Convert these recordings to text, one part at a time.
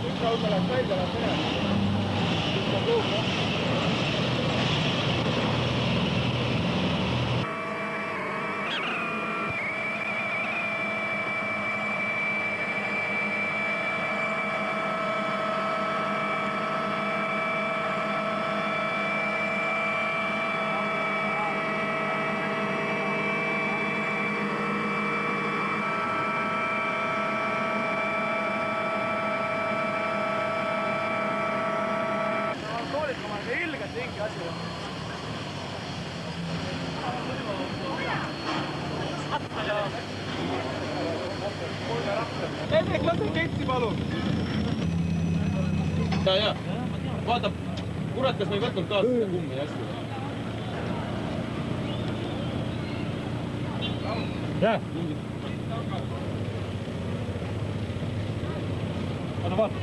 Üks auto läks välja, läks minema. Üks on kuhugi. Ilgelt ringi asi. Hendrik, lase ketsi palun. Ja. Vaata, kurat, kas me ei võtnud kaasa seda kummi hästi. Jah. Anna vaata.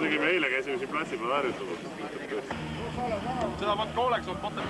Tegime eile, käisime siin platsi peal harjutamas. Seda matka oleks olnud potem.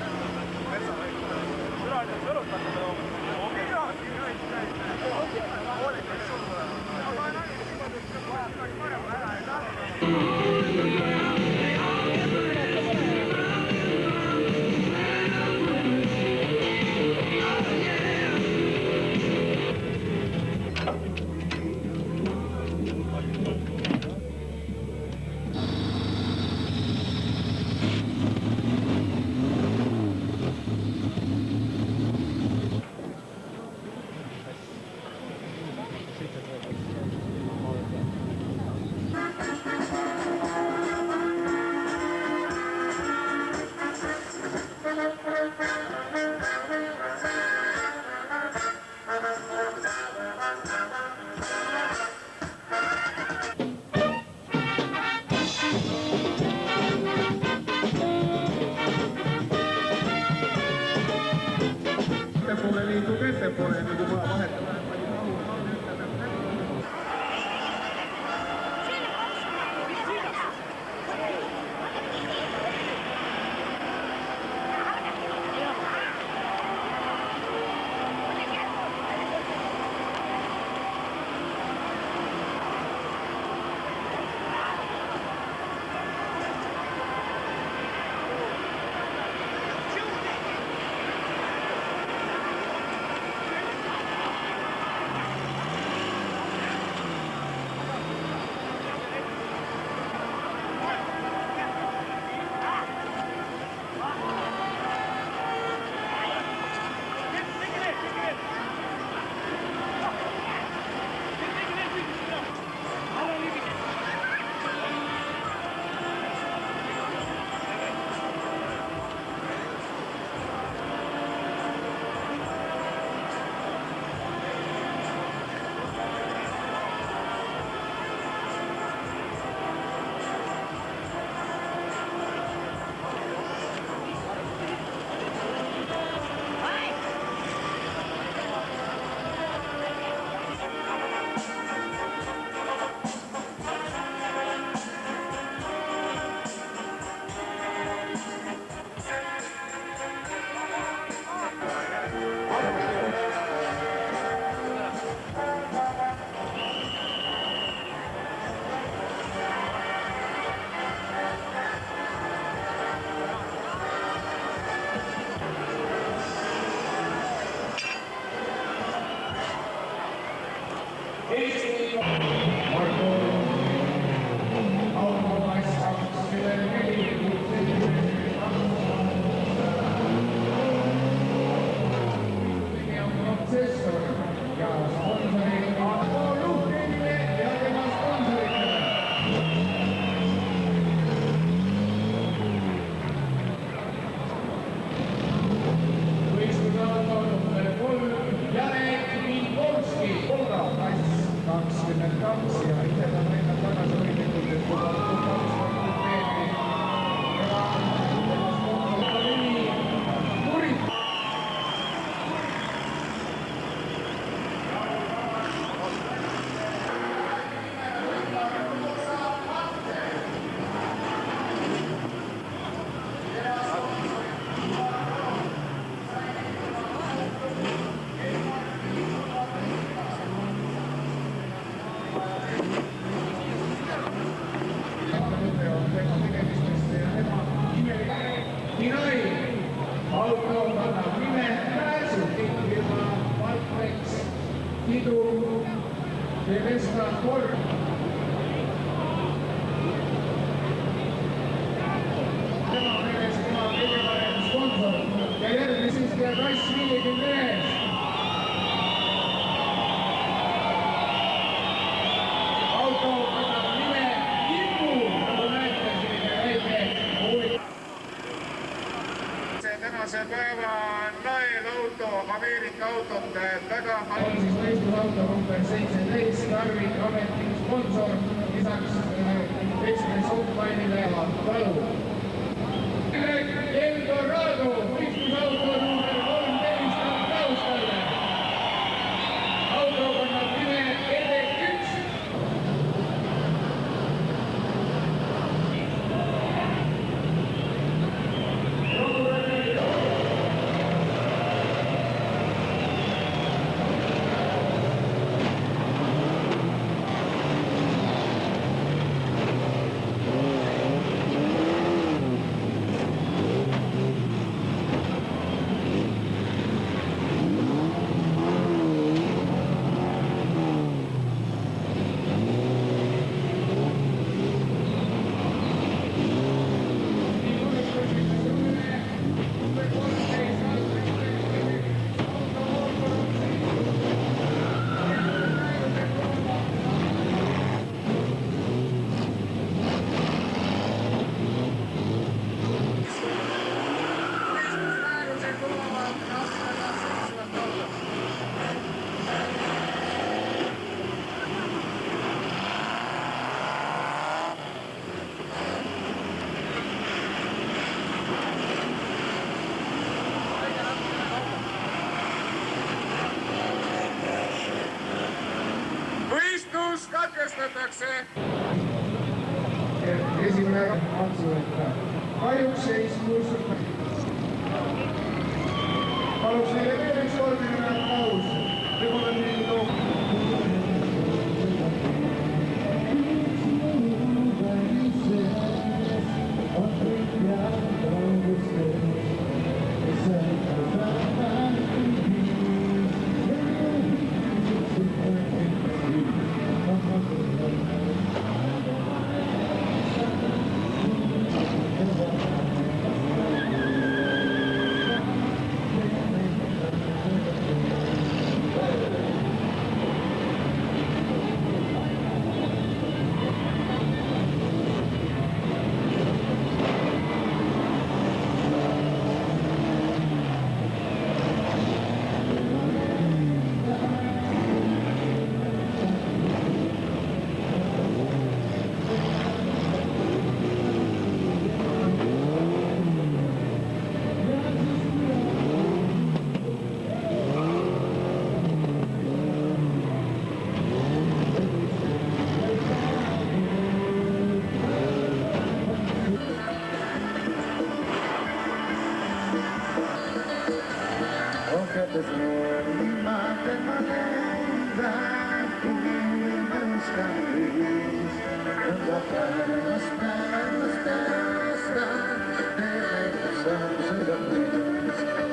Tiidu Vesta Korv. Tema meeles tema kõige parem sponsor ja järgi siis käib Rass 51. Auto kannab nime Kimmu, nagu näete, selline väike huvi. Tänase päeva naelauto, Ameerika autot väga on siis võistlusauto number 17, Tarvik ametlik sponsor, lisaks Ekspress Autoline'ile ja Talu. Eldorado, võistlusauto number 13 on taustal. Auto kannab nime ED1. Katkestatakse. Esimene maksu võtta. Kahjuks ei iskuustuta. Paluks neile veel üks 3 minutit paus. Võib-olla nii toob.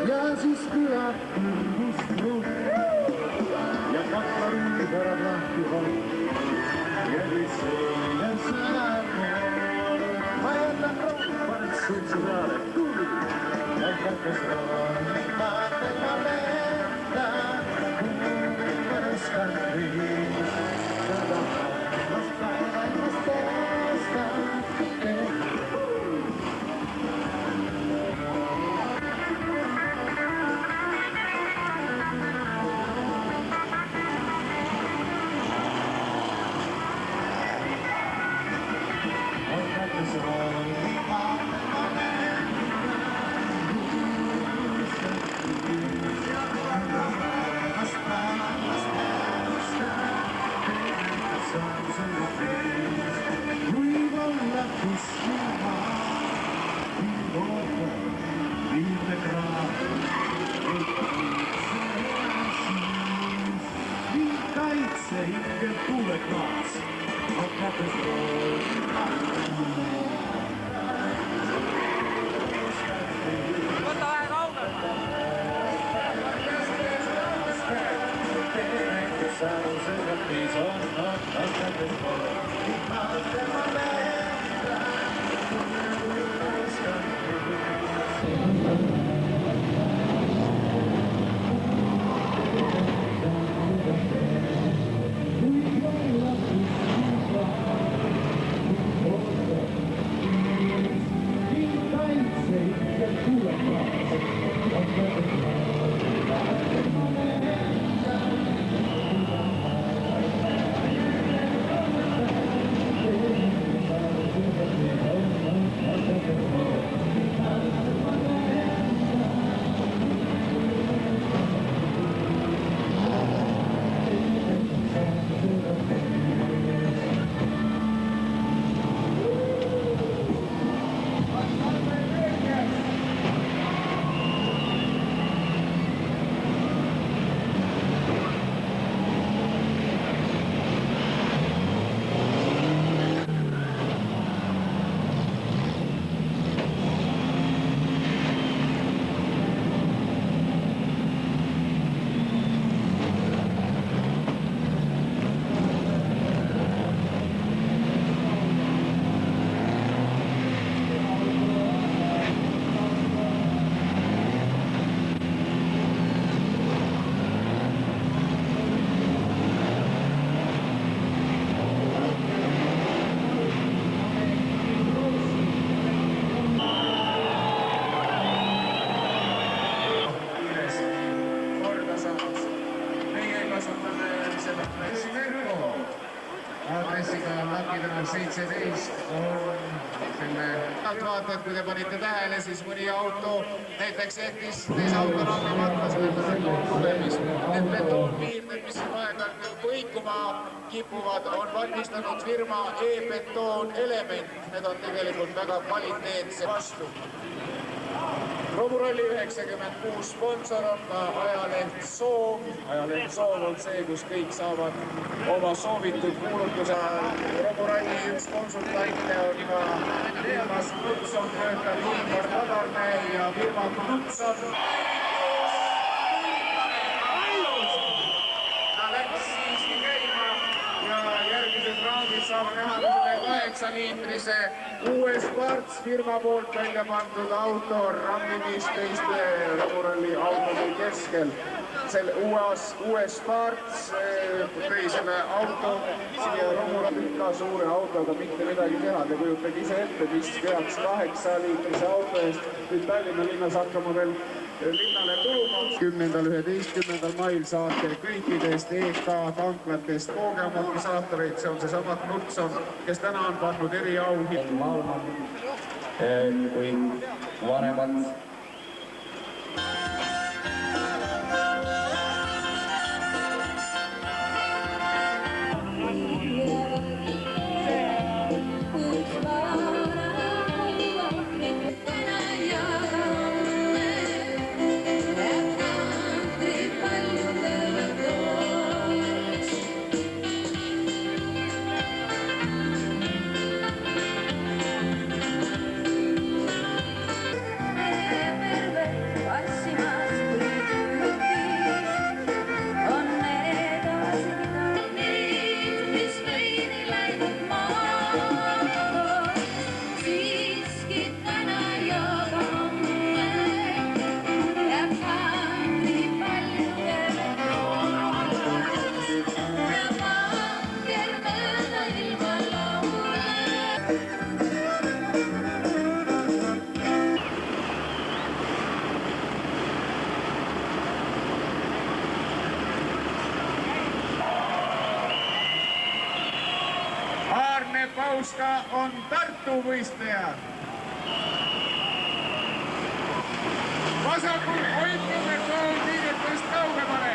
Ja siis kõlab kurvus ja kakkarull pärab lahti hopp ja kui selline sõnab ma jätan rohpan suitsu peale tuli ja kakkas rohpan ma lenda kuhugi mõnuskan viis 17 on selle vaatajad, kui te panite tähele, siis mõni auto näiteks jättis teise auto rammimata, sellepärast et on tulemis. Need betoonpiirmed, mis siin vahepeal põikuma kipuvad, on valmistanud firma E-betoon Element. Need on tegelikult väga kvaliteetse vastu. Romuralli 96 sponsor on ka ajaleht Soov. Ajaleht Soov on see, kus kõik saavad oma soovitud kuulutuse. Romuralli üks konsultante on ka firmas Knutson, töötab Igor Tadarmäe ja firma Knutson. Ta läks siiski käima ja järgmises raundis saame näha 8-liitrise uue Sparts firma poolt välja pandud auto rammimist teiste Romuralli autode keskel. Selle uue Sparts tõi selle auto siia Romuralli ka suure autoga mitte midagi teha. Te kujutage ise ette, mis peaks 8-liitrise auto eest nüüd Tallinna linnas hakkama veel linnale tulumaks. 10.–11. mail saate kõikidest EK tanklatest koogeamortisaatoreid, see on seesama Knutson, kes täna on pannud eriauhi. Maailma kui vanemad Pauska on Tartu võistleja. Vasakul hoidku betoon liigetest kaugemale.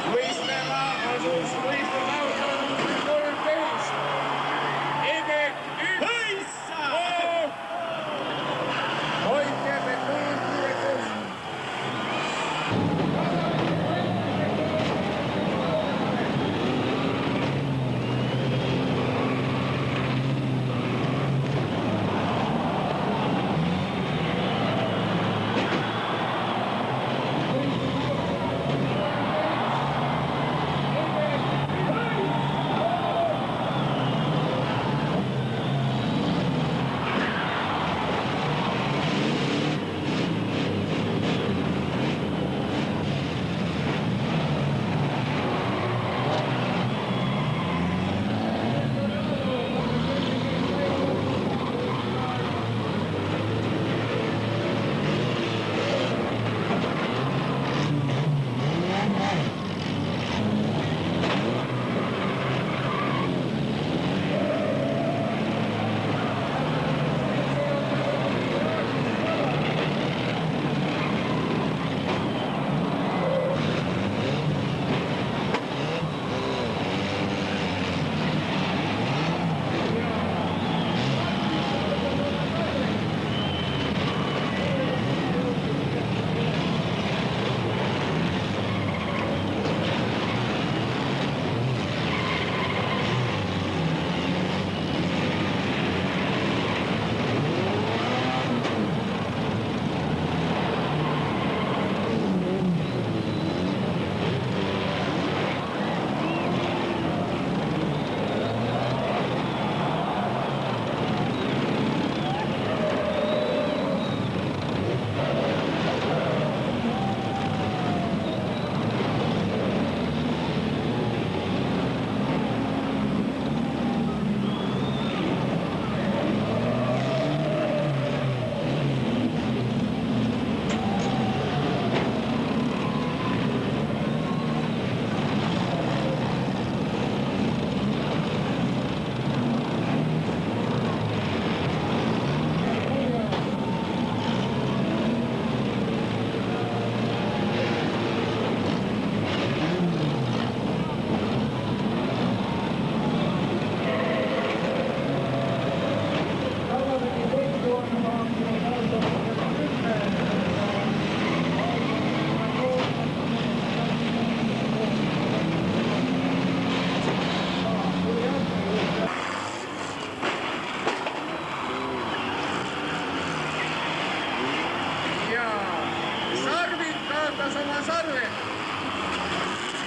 Võistlema asus võistlevauto number 13. Ebek hoidke betoon liigetest.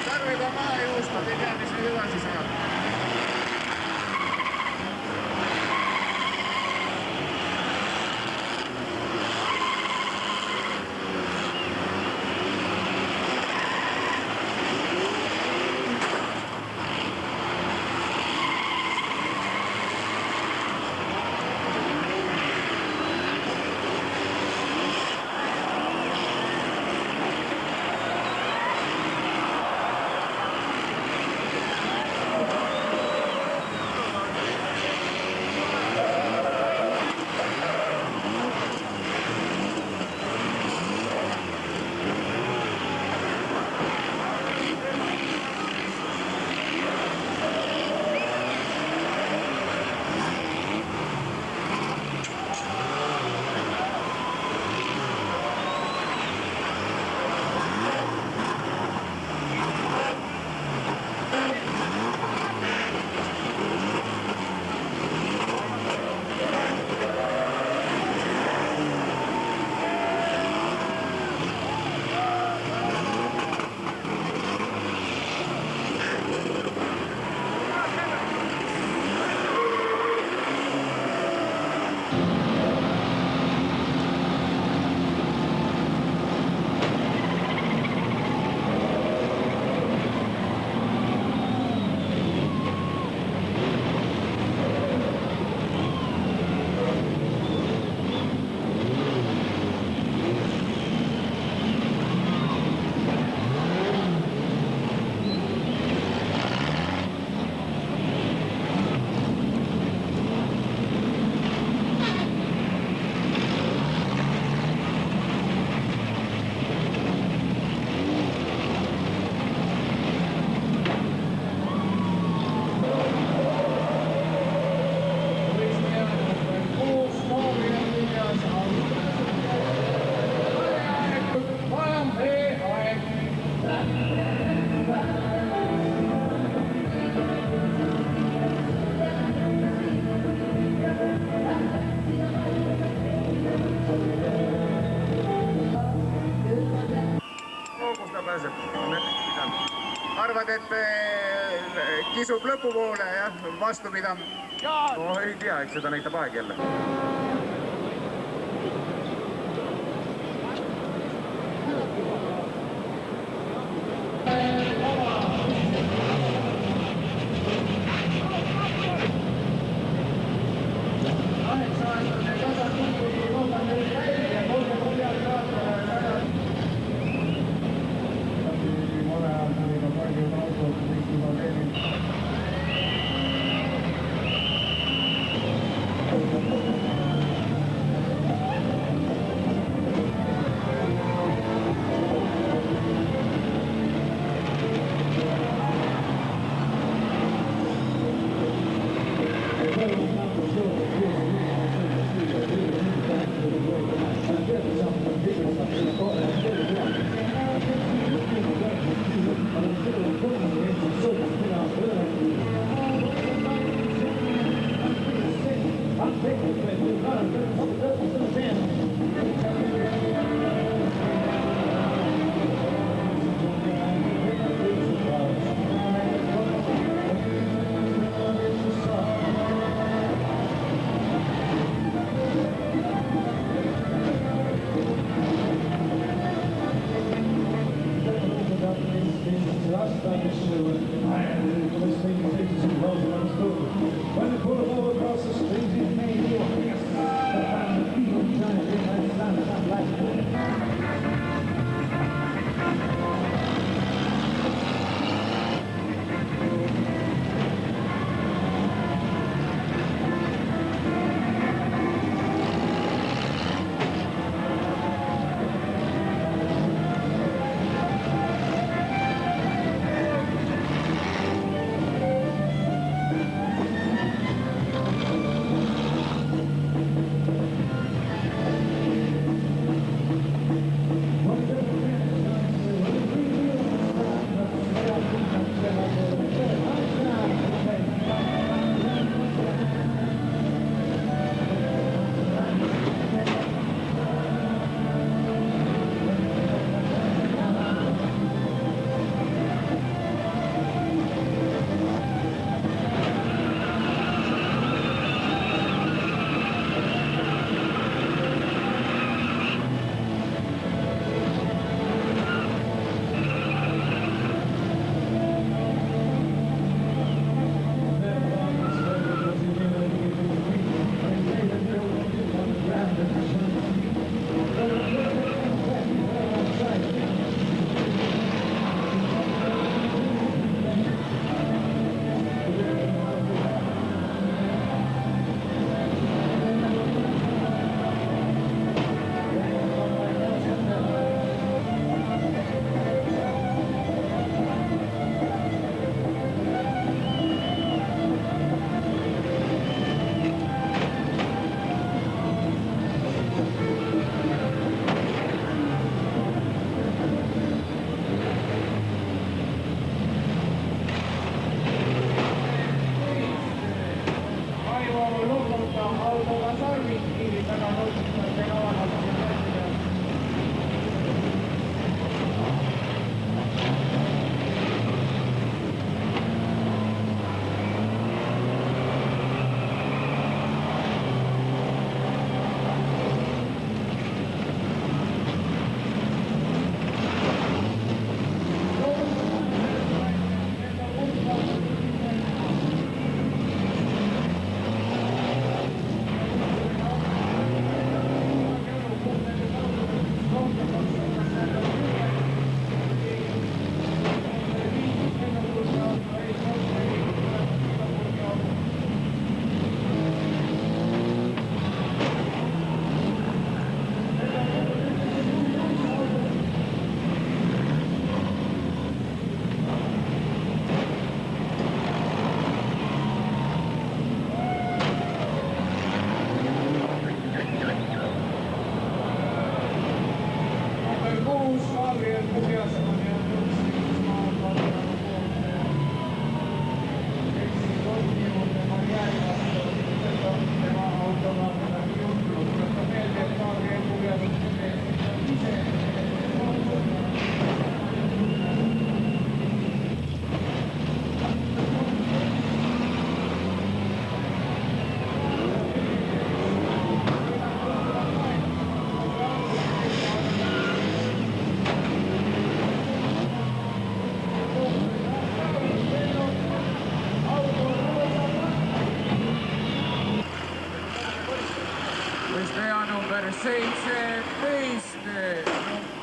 sarved on maha joostnud, ei tea, mis nüüd edasi saab. Arvad, et kisub lõpupoole, jah, vastupida? No ei tea, eks seda näitab aeg jälle.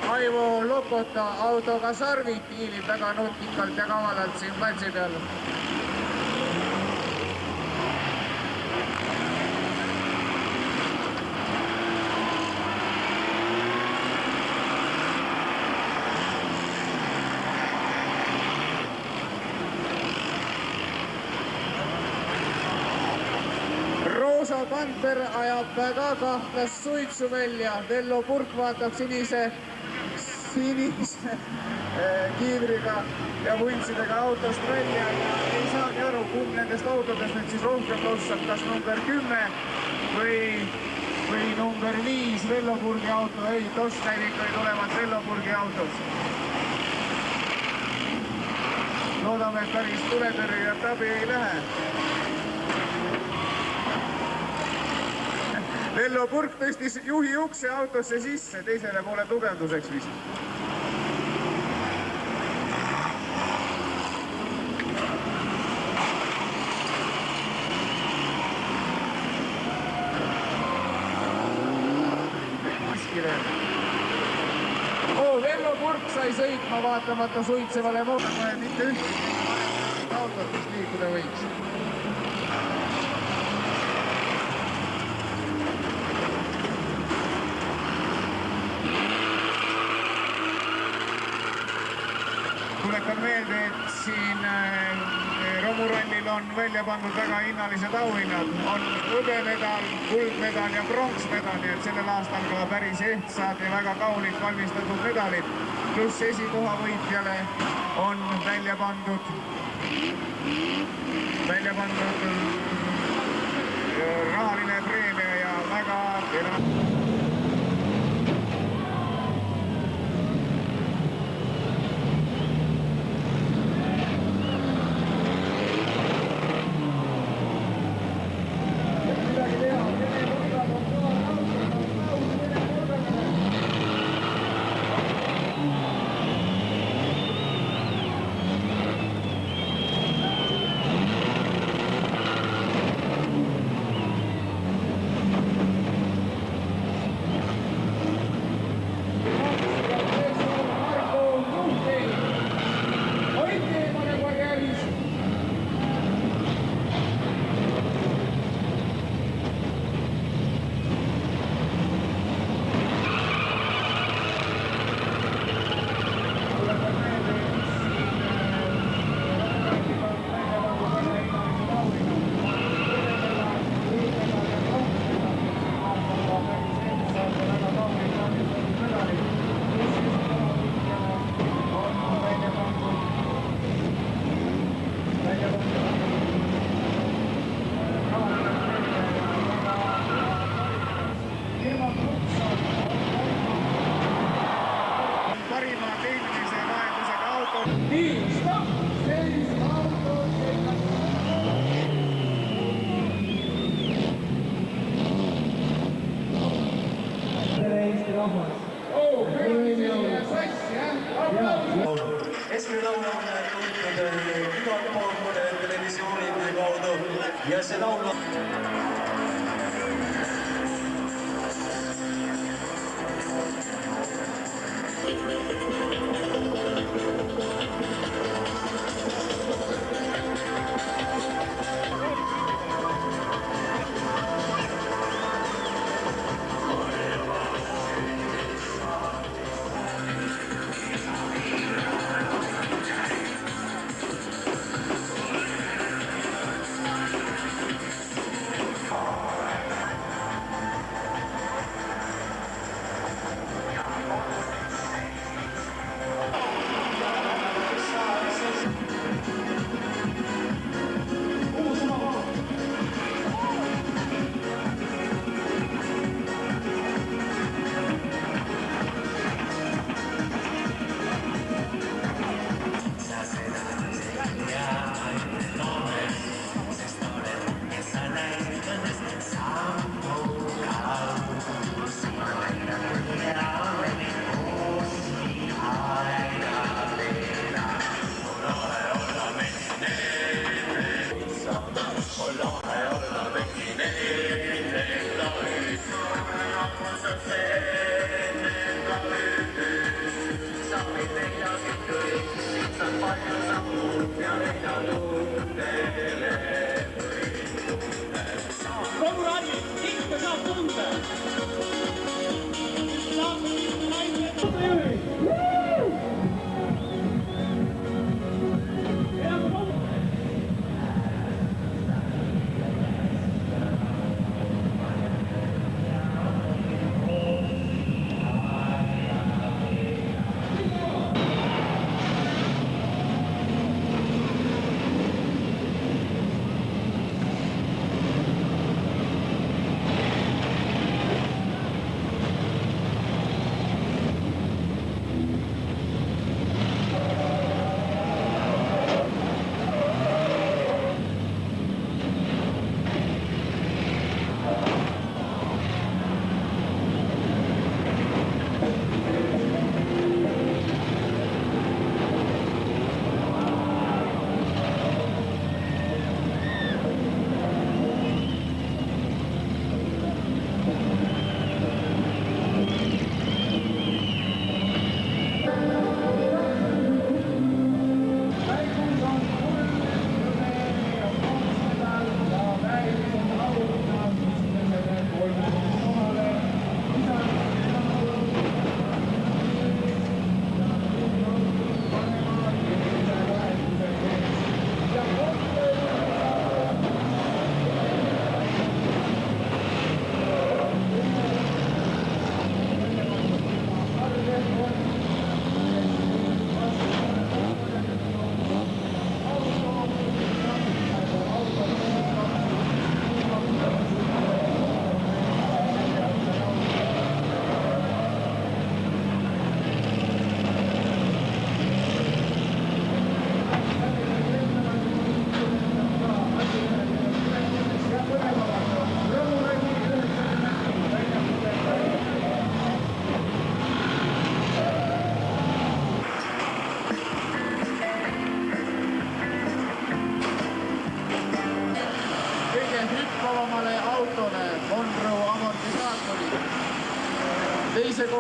Aivo Lokota autoga Sarvik hiilib väga nutikalt ja kavalalt siin platsi peal. Roosa Panter ajab väga kahtlast suitsu välja, Vello Purk vaatab sinise kiivriga ja vuntsidega autost välja ja ei saagi aru, kumb nendest autodest nüüd siis rohkem lossab, kas number 10 või number 5 Vello Purgi auto. Ei, tost näib ikkagi tulevat Vello Purgi autos. Loodame, et päris tuletõrjujat abi ei lähe. Vello Purk tõstis juhi ukse autosse sisse, teisele poole tugevduseks vist. Vello Purk sai sõitma vaatamata suitsevale mulle, mitte ühtegi autot, mis liikuda võiks. Tuletan meelde, et siin romurallil on välja pandud väga hinnalised auhinnad. On hõbemedal, kuldmedal ja pronksmedal, nii et sellel aastal ka päris ehtsad ja väga kaunid valmistatud medalid. Pluss esikoha võitjale on välja pandud rahaline preemia ja väga Eskri laul on tuntud igalt poolt televisiooni kaudu ja see laul on...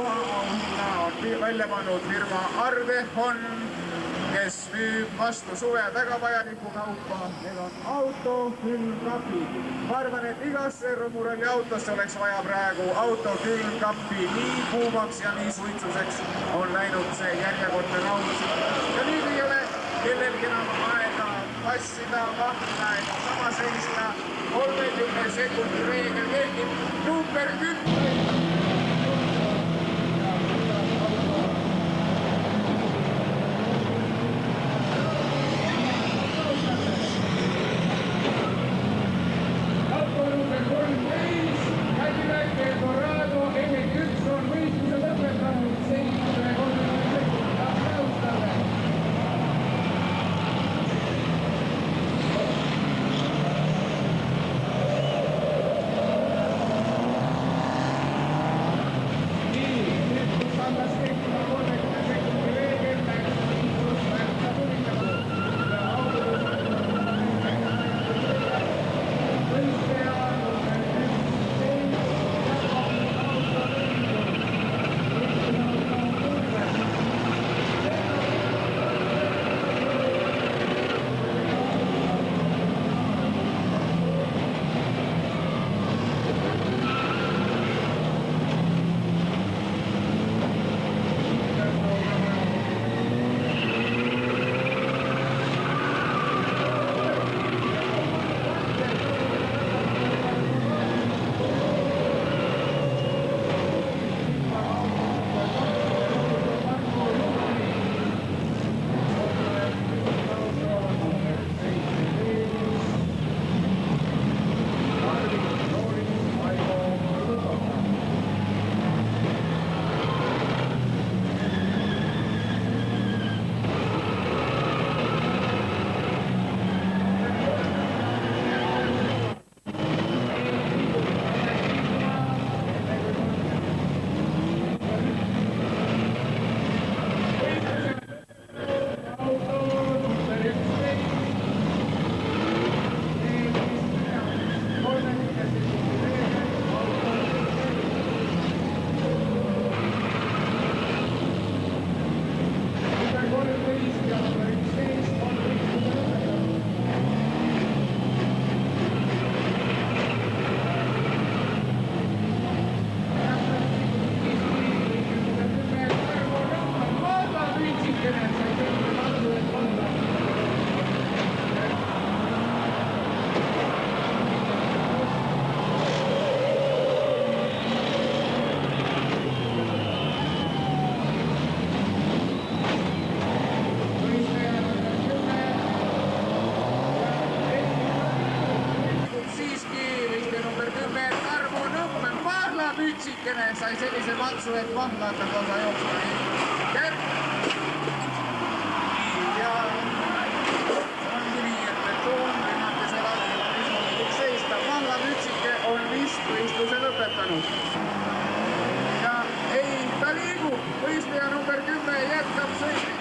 auhinna on välja pannud firma Ardehon, kes müüb vastu suve väga vajalikku kaupa. Need on autokülmkapid. Ma arvan, et igasse romuralli autosse oleks vaja praegu autokülmkappi. Nii kuumaks ja nii suitsuseks on läinud see järjekordne raud. Ja nüüd ei ole kellelgi enam aega passida, vahvida ega sama seista. 30 sekundi reegel kehtib number 10. Mütsikene sai sellise matsu, et vahva hakkab lausa jooksma. Ja ongi nii, et betoon rünnates elab seista. Vahva mütsike on vist võistluse lõpetanud. Ja ei, ta liigub. Võistleja number 10 jätkab sõitmist.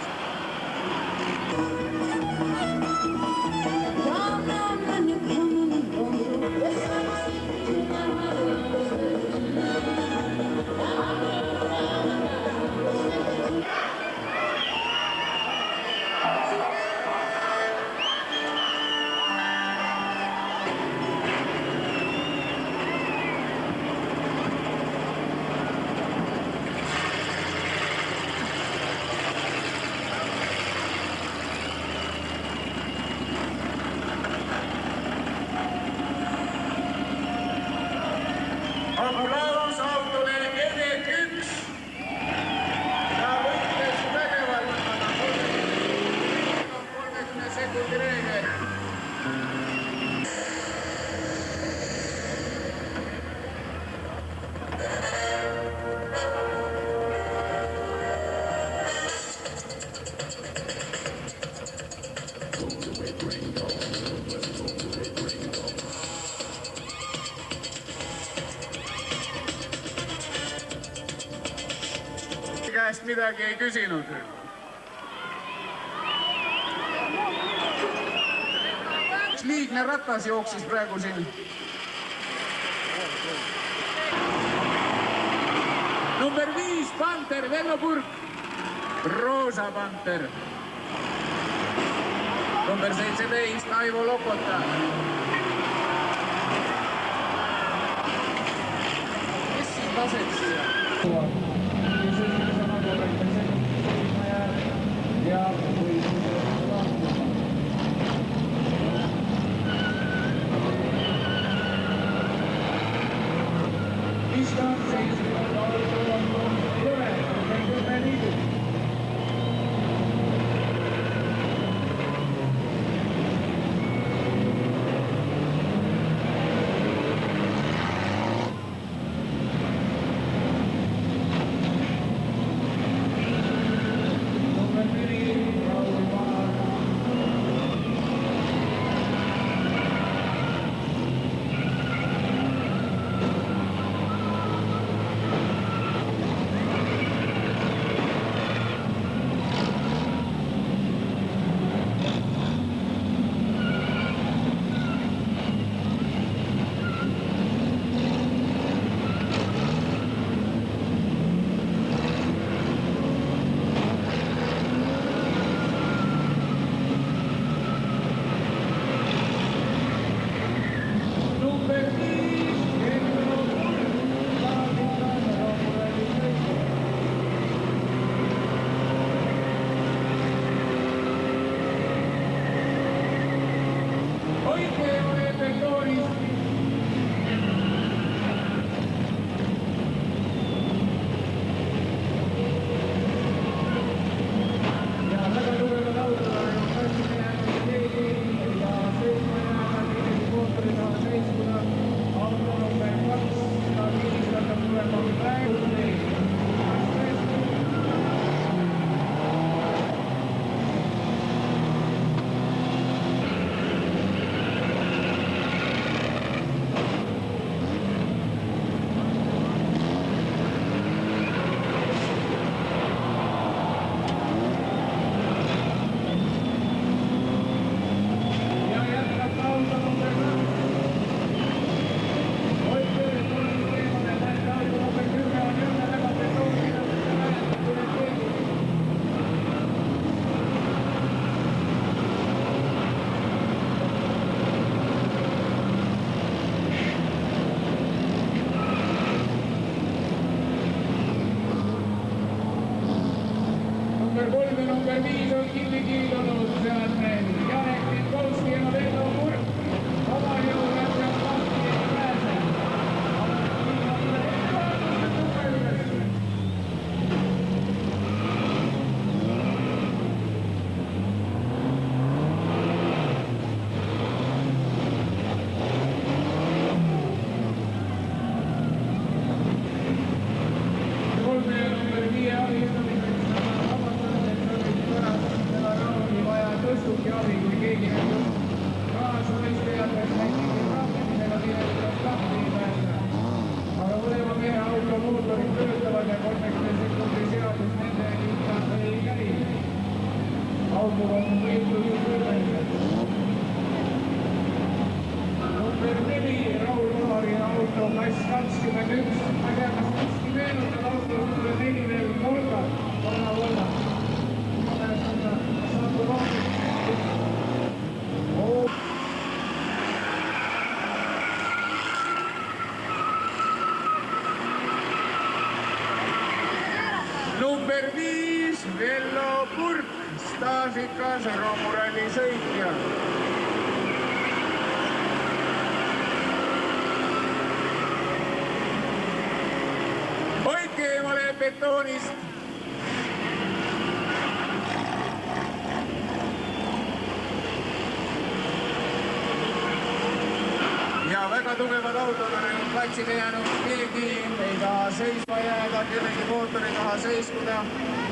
Aplaus autole ED1 ja võitles vägevalt 30 sekundi reegel. Käest midagi ei küsinud. Üks liigne ratas jooksis praegu siin. Number 5 Panter, Vello Purk, Roosa Panter. Number 17, Aivo Lokota. Kes siis laseb siia? Ja kui number 5 on kinni kiidunud seadmel. Janek Nikolski ja Vello Purk. Oma jõuga peab lahti ja pääseb. Number 5, Vello Purk, staažikas romuralli sõitja. Hoidke eemale betoonist. Ja väga tugevad autod on platsile jäänud, keegi ei taha seisma jääda, kellegi mootori taha seiskuda.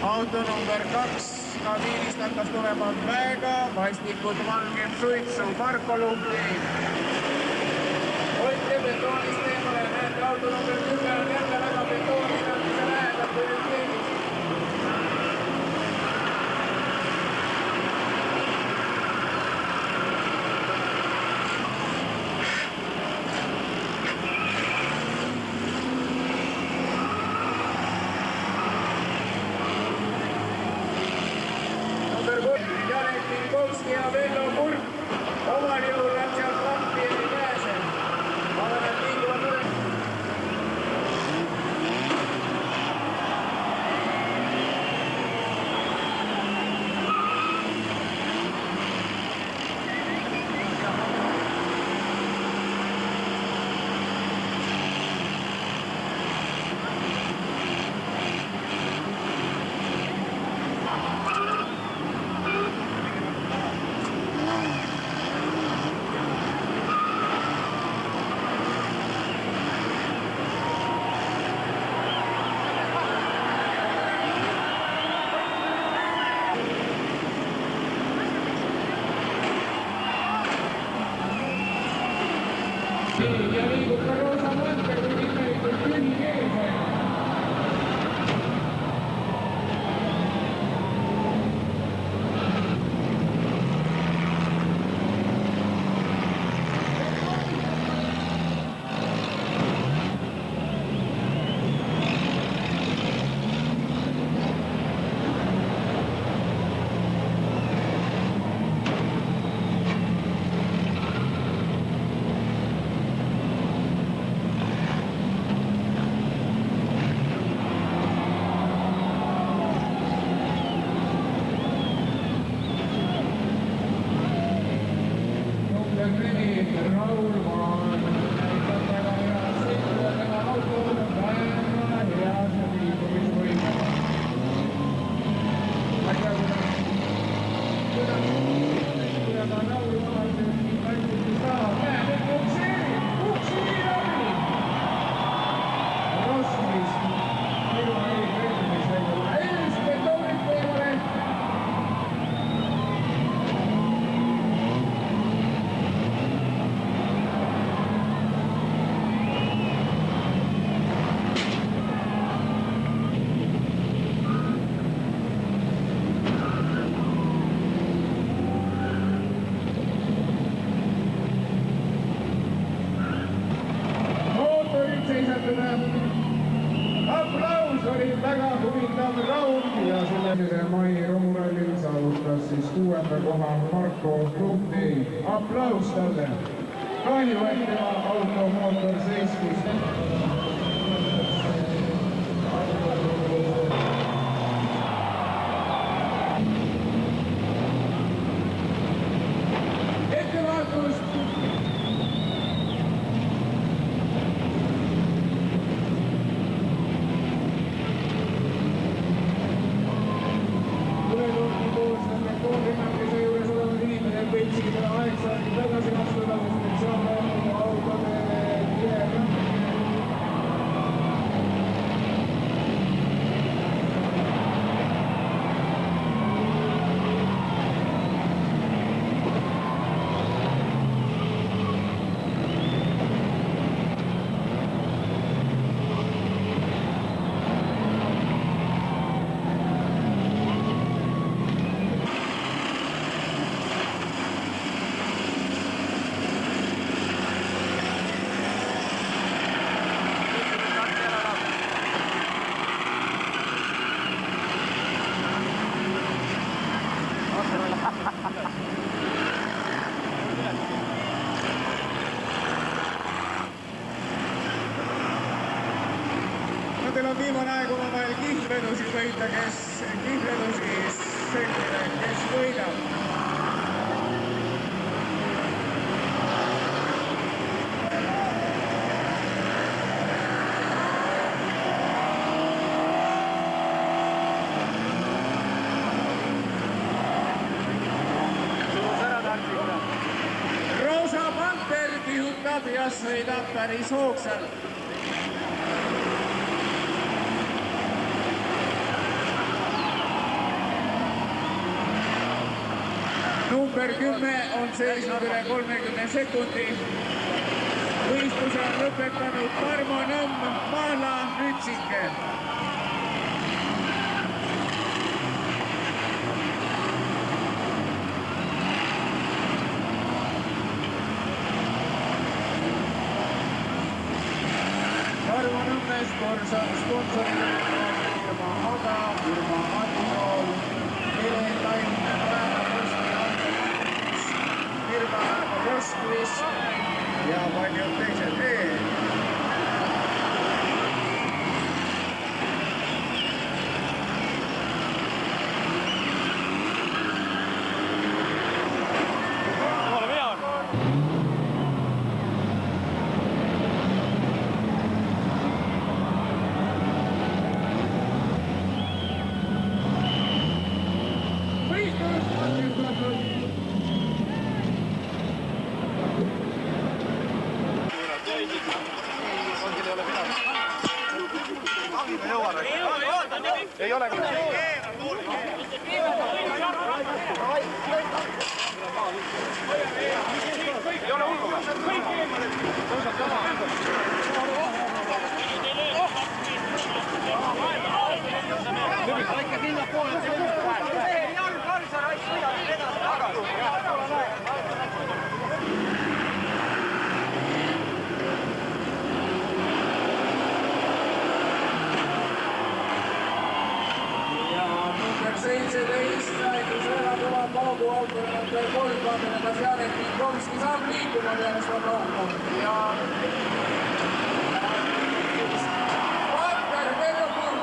Auto number 2 kabiinist hakkas tulema väga vastikud valged suitsu, Marko Lumbi. Hoidke betoonist eemale, näete auto number 10 on jälle väga betoonist, mis see lähedab, kui nüüd keegi. ja liigub ka Roosa Manter, kui tegelikult tühi kees on. Aplaus, oli väga huvitav raund ja selle mai romurallil saavutas siis 6. koha Marko Ruhti. Aplaus talle. Kahju, et tema automootor seiskis. Ettevaatust! Koolrinnakese juures olevad inimesed võiksid aegsaagi tagasi astuda, sest et seal on autode kiire. Teil on viimane aeg omavahel kihlvedusid võita, kes kihlvedusid sõlmida, kes võidab. Roosa Manter kihutab ja sõidab päris hoogsalt. Number 10 on seisnud üle 30 sekundi. Võistluse on lõpetanud Tarmo Nõmm, Mahla Mütsike. Tarmo Nõmme sponsorid firma Aga, firma Antool, Tallinna firma Roskvis ja paljud teised veel. Ei ole küll. ei ole hullu või? Kõik eemale. Ikka sinnapoole, et see jalg Karisar aitab midagi edasi tagasi. Number 17, näitus väga kõva pauguauto, number 3, vaatame, kas Janek Vinkovski saab liikuma peale seda paugu. Ja Valter Velopurg.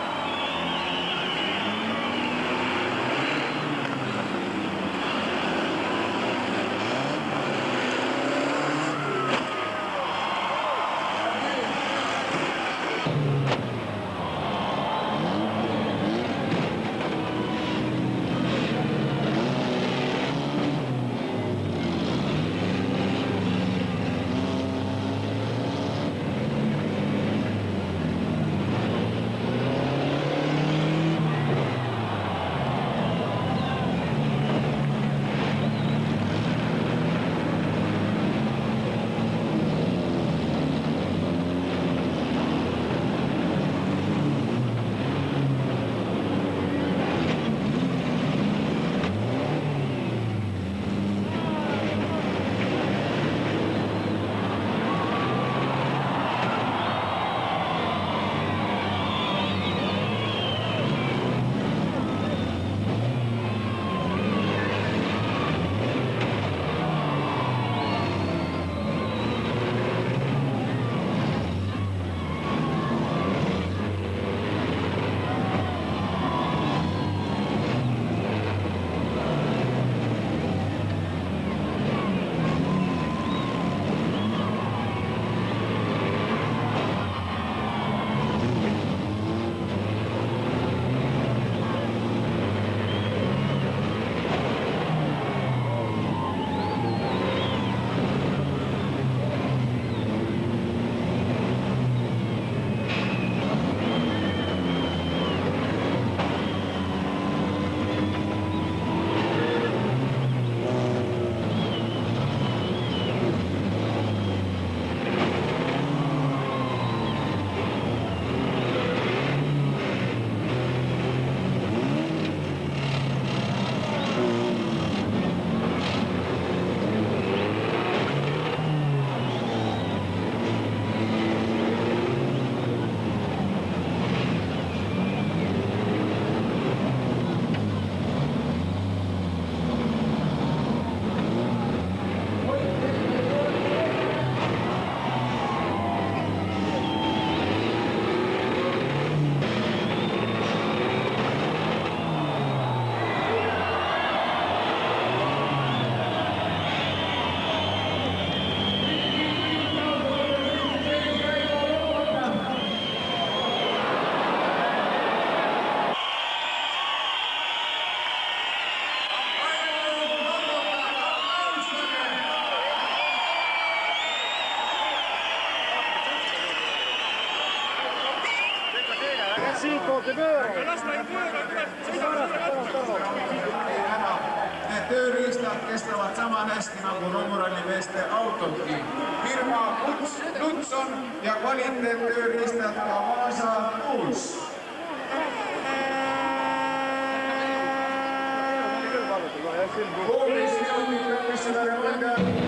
Siitpoolt ei pööra. Las ta ei pööra, Need tööriistad kestavad sama hästi nagu romurallimeeste autodki. Firma Lutson ja kvaliteettööriistad ka Vaasa Tools. Koolis jõudnud, kes seda remondi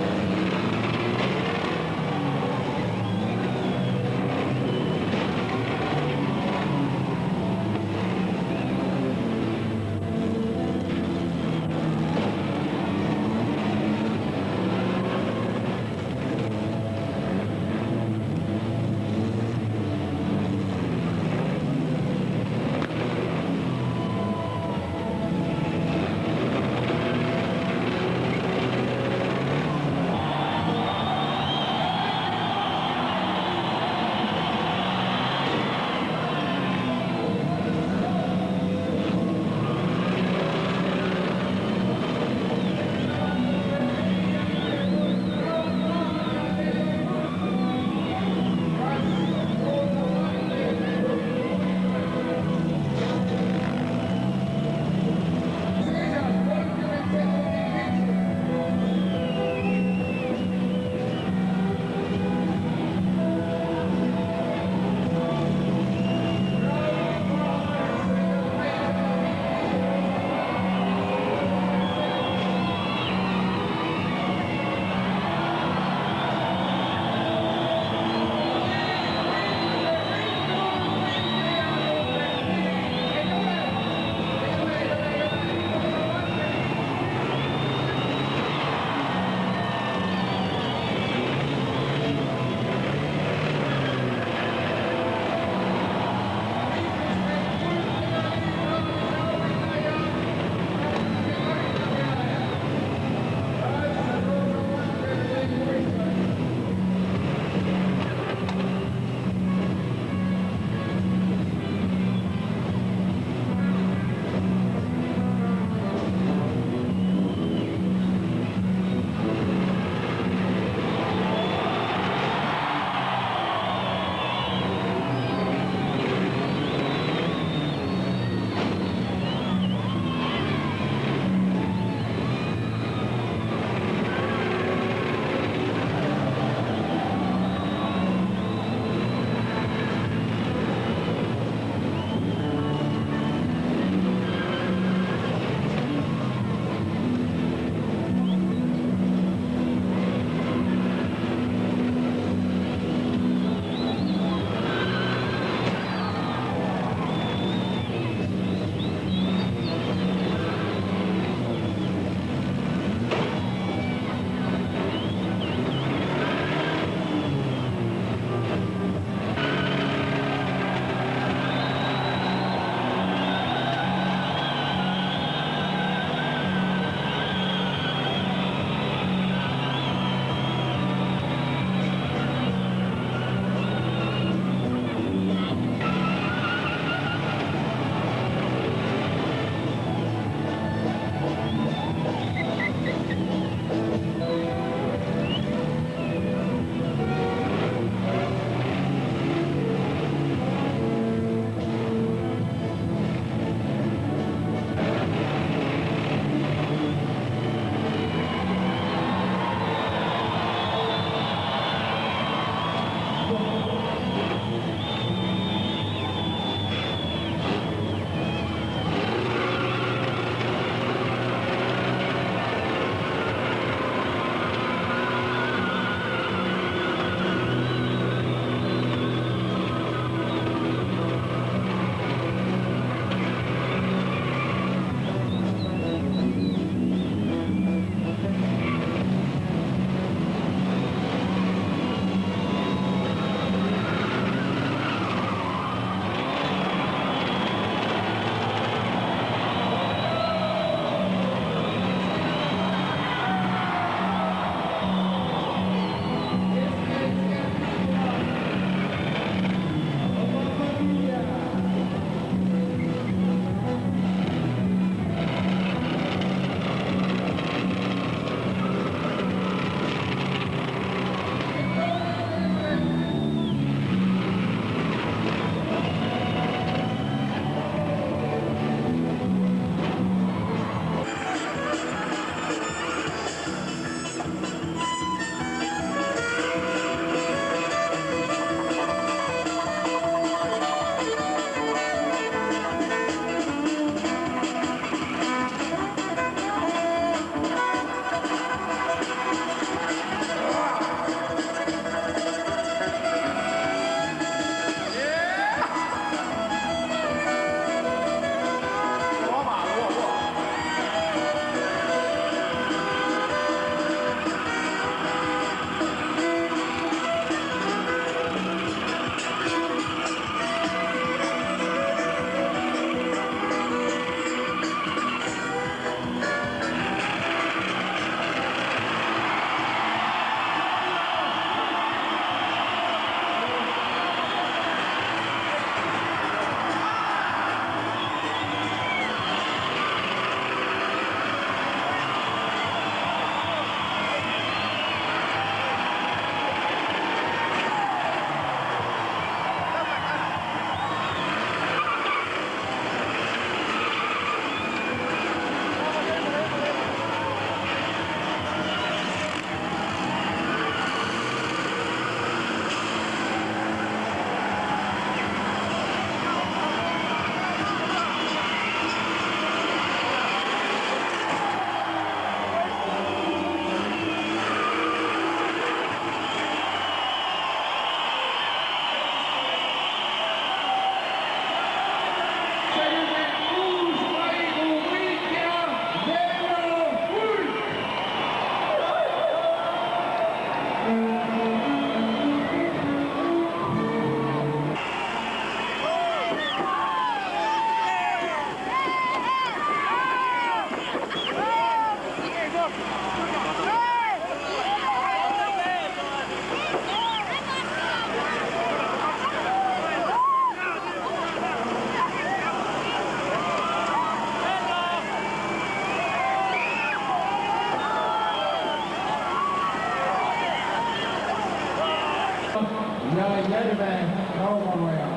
Järve Raumamaja.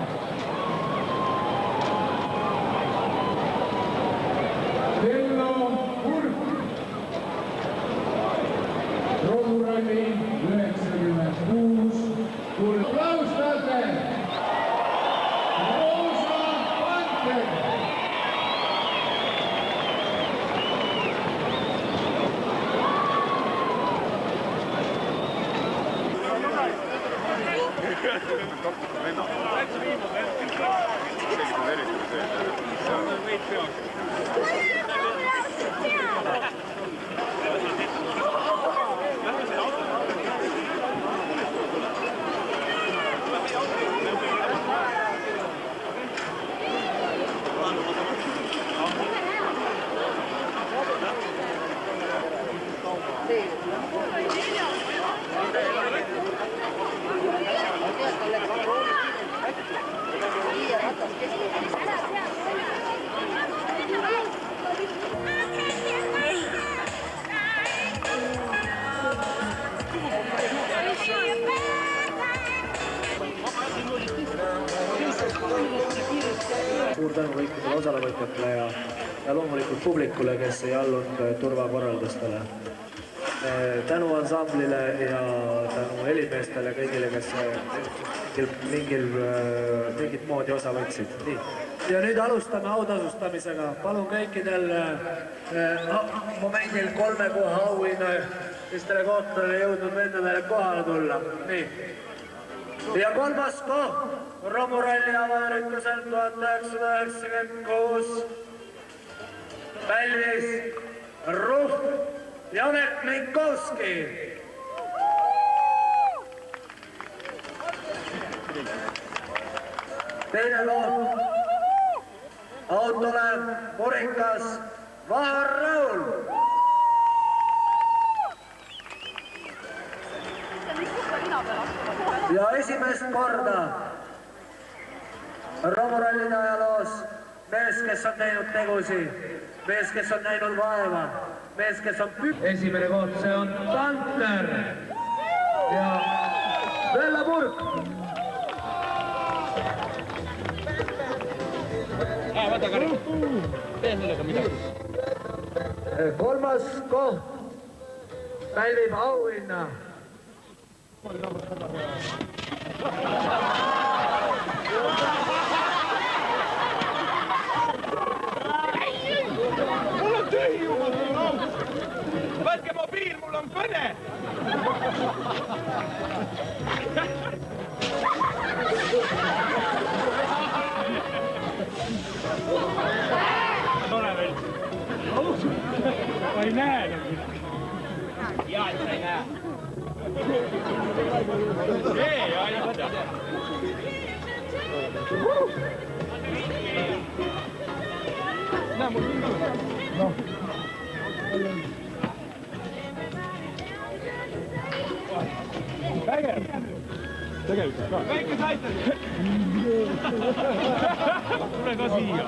Vello Urk. Romuralli 96. Klaustate. Roosa Panter. Suur tänu kõikidele osalevõtjatele ja loomulikult publikule, kes ei allunud turvakorraldustele. Tänu ansamblile ja tänu helimeestele kõigile, kes mingit moodi osa võtsid. Nii. Ja nüüd alustame autasustamisega. Palun kõikidel momendil 3 koha auhinnalistele kohtadele jõudnud vendadele kohale tulla. Nii. Ja 3. koht Romuralli avaüritusel 1996 pälvis Ruhv Janek Minkovski. Teine koht autole purikas Vahar Raul. Ja esimest korda Romurallide ajaloos mees, kes on teinud tegusi, mees, kes on näinud vaeva, mees, kes on esimene koht, see on Tanter ja Vello Urk. Võta Kari, tee sellega midagi. 3. koht pälvib auhinna. Võtke mobiil, mul on kõne! Tore veel. Ma ei näe nagu midagi. Jaa, et sa ei näe. Jaa, võta. Näe, mul on noh. Vägev! Tegelikult ka. Väike saite! Tule ka siia!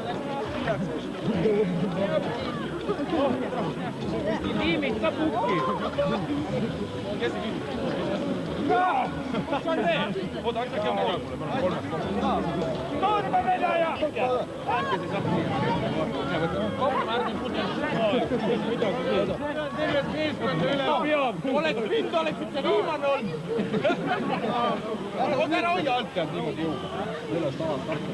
Tiimid ka pukki! Kes see tiimid? Jaa! Kas on see? Oota, äkki on mulle, ma olen 3. Noorme vedaja! Äkki siis appi! Tervet meeskond üle peab! Oleks mind, oleks ikka viimane olnud! Ära hoia alt peab niimoodi jõuga! Üles alalt alt.